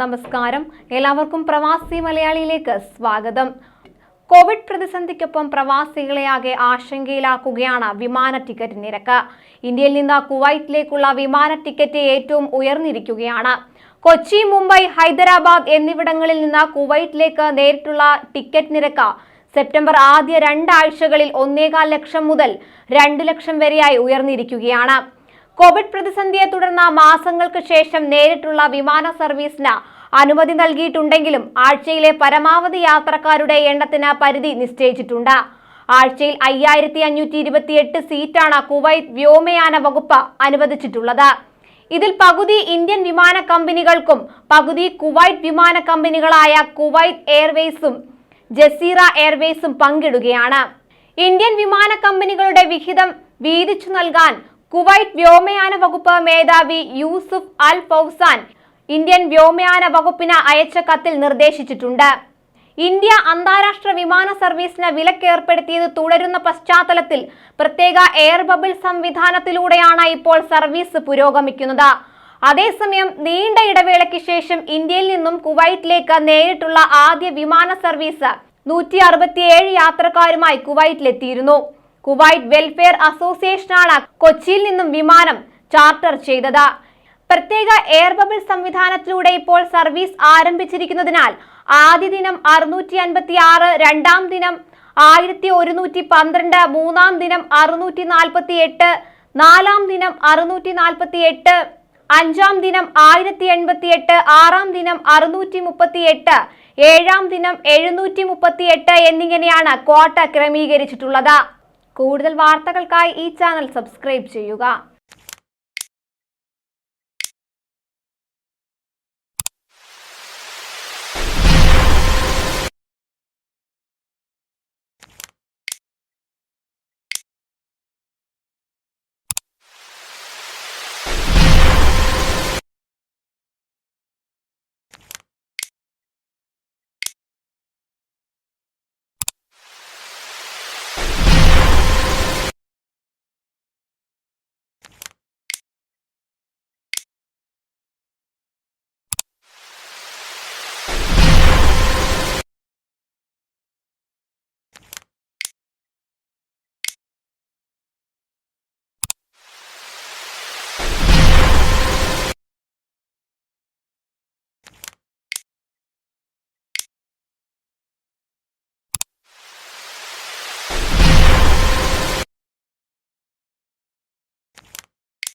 നമസ്കാരം. എല്ലാവർക്കും പ്രവാസി മലയാളിയിലേക്ക് സ്വാഗതം. കോവിഡ് പ്രതിസന്ധിക്കൊപ്പം പ്രവാസികളെ ആകെ ആശങ്കയിലാക്കുകയാണ് വിമാന ടിക്കറ്റ് നിരക്ക്. ഇന്ത്യയിൽ നിന്ന് കുവൈറ്റിലേക്കുള്ള വിമാന ടിക്കറ്റ് ഏറ്റവും ഉയർന്നിരിക്കുകയാണ്. കൊച്ചി, മുംബൈ, ഹൈദരാബാദ് എന്നിവിടങ്ങളിൽ നിന്ന് കുവൈറ്റിലേക്ക് നേരിട്ടുള്ള ടിക്കറ്റ് നിരക്ക് സെപ്റ്റംബർ ആദ്യ 2 ആഴ്ചകളിൽ 1.25 ലക്ഷം മുതൽ 2 ലക്ഷം വരെയായി ഉയർന്നിരിക്കുകയാണ്. കോവിഡ് പ്രതിസന്ധിയെ തുടർന്ന് മാസങ്ങൾക്ക് ശേഷം നേരിട്ടുള്ള വിമാന സർവീസിന് അനുമതി നൽകിയിട്ടുണ്ടെങ്കിലും ആഴ്ചയിലെ പരമാവധി യാത്രക്കാരുടെ എണ്ണത്തിന് പരിധി നിശ്ചയിച്ചിട്ടുണ്ട്. ആഴ്ചയിൽ 5528 സീറ്റാണ് കുവൈറ്റ് വ്യോമയാന വകുപ്പ് അനുവദിച്ചിട്ടുള്ളത്. ഇതിൽ പകുതി ഇന്ത്യൻ വിമാന കമ്പനികൾക്കും പകുതി കുവൈറ്റ് വിമാന കമ്പനികളായ കുവൈറ്റ് എയർവേസും ജസീറ എയർവേസും പങ്കിടുകയാണ്. ഇന്ത്യൻ വിമാന കമ്പനികളുടെ വിഹിതം വീതിച്ചു നൽകാൻ കുവൈറ്റ് വ്യോമയാന വകുപ്പ് മേധാവി യൂസുഫ് അൽ ഫൗസാൻ ഇന്ത്യൻ വ്യോമയാന വകുപ്പിന് അയച്ച കത്തിൽ നിർദ്ദേശിച്ചിട്ടുണ്ട്. ഇന്ത്യ അന്താരാഷ്ട്ര വിമാന സർവീസിന് വിലക്കേർപ്പെടുത്തിയത് തുടരുന്ന പശ്ചാത്തലത്തിൽ പ്രത്യേക എയർ ബബിൾ സംവിധാനത്തിലൂടെയാണ് ഇപ്പോൾ സർവീസ് പുരോഗമിക്കുന്നത്. അതേസമയം നീണ്ട ഇടവേളയ്ക്ക് ശേഷം ഇന്ത്യയിൽ നിന്നും കുവൈറ്റിലേക്ക് നേരിട്ടുള്ള ആദ്യ വിമാന സർവീസ് 167 യാത്രക്കാരുമായി കുവൈറ്റിലെത്തിയിരുന്നു. കുവൈറ്റ് വെൽഫെയർ അസോസിയേഷനാണ് കൊച്ചിയിൽ നിന്നും വിമാനം ചാർട്ടർ ചെയ്തത്. പ്രത്യേക എയർ ബബിൾ സംവിധാനത്തിലൂടെ ഇപ്പോൾ സർവീസ് ആരംഭിച്ചിരിക്കുന്നതിനാൽ ആദ്യ ദിനം 656, രണ്ടാം ദിനം 1112, മൂന്നാം ദിനം 648, നാലാം ദിനം 648, അഞ്ചാം ദിനം 1088, ആറാം ദിനം 638, ഏഴാം ദിനം 738 എന്നിങ്ങനെയാണ് ക്വാട്ട ക്രമീകരിച്ചിട്ടുള്ളത്. കൂടുതൽ വാർത്തകൾക്കായി ഈ ചാനൽ സബ്സ്ക്രൈബ് ചെയ്യുക.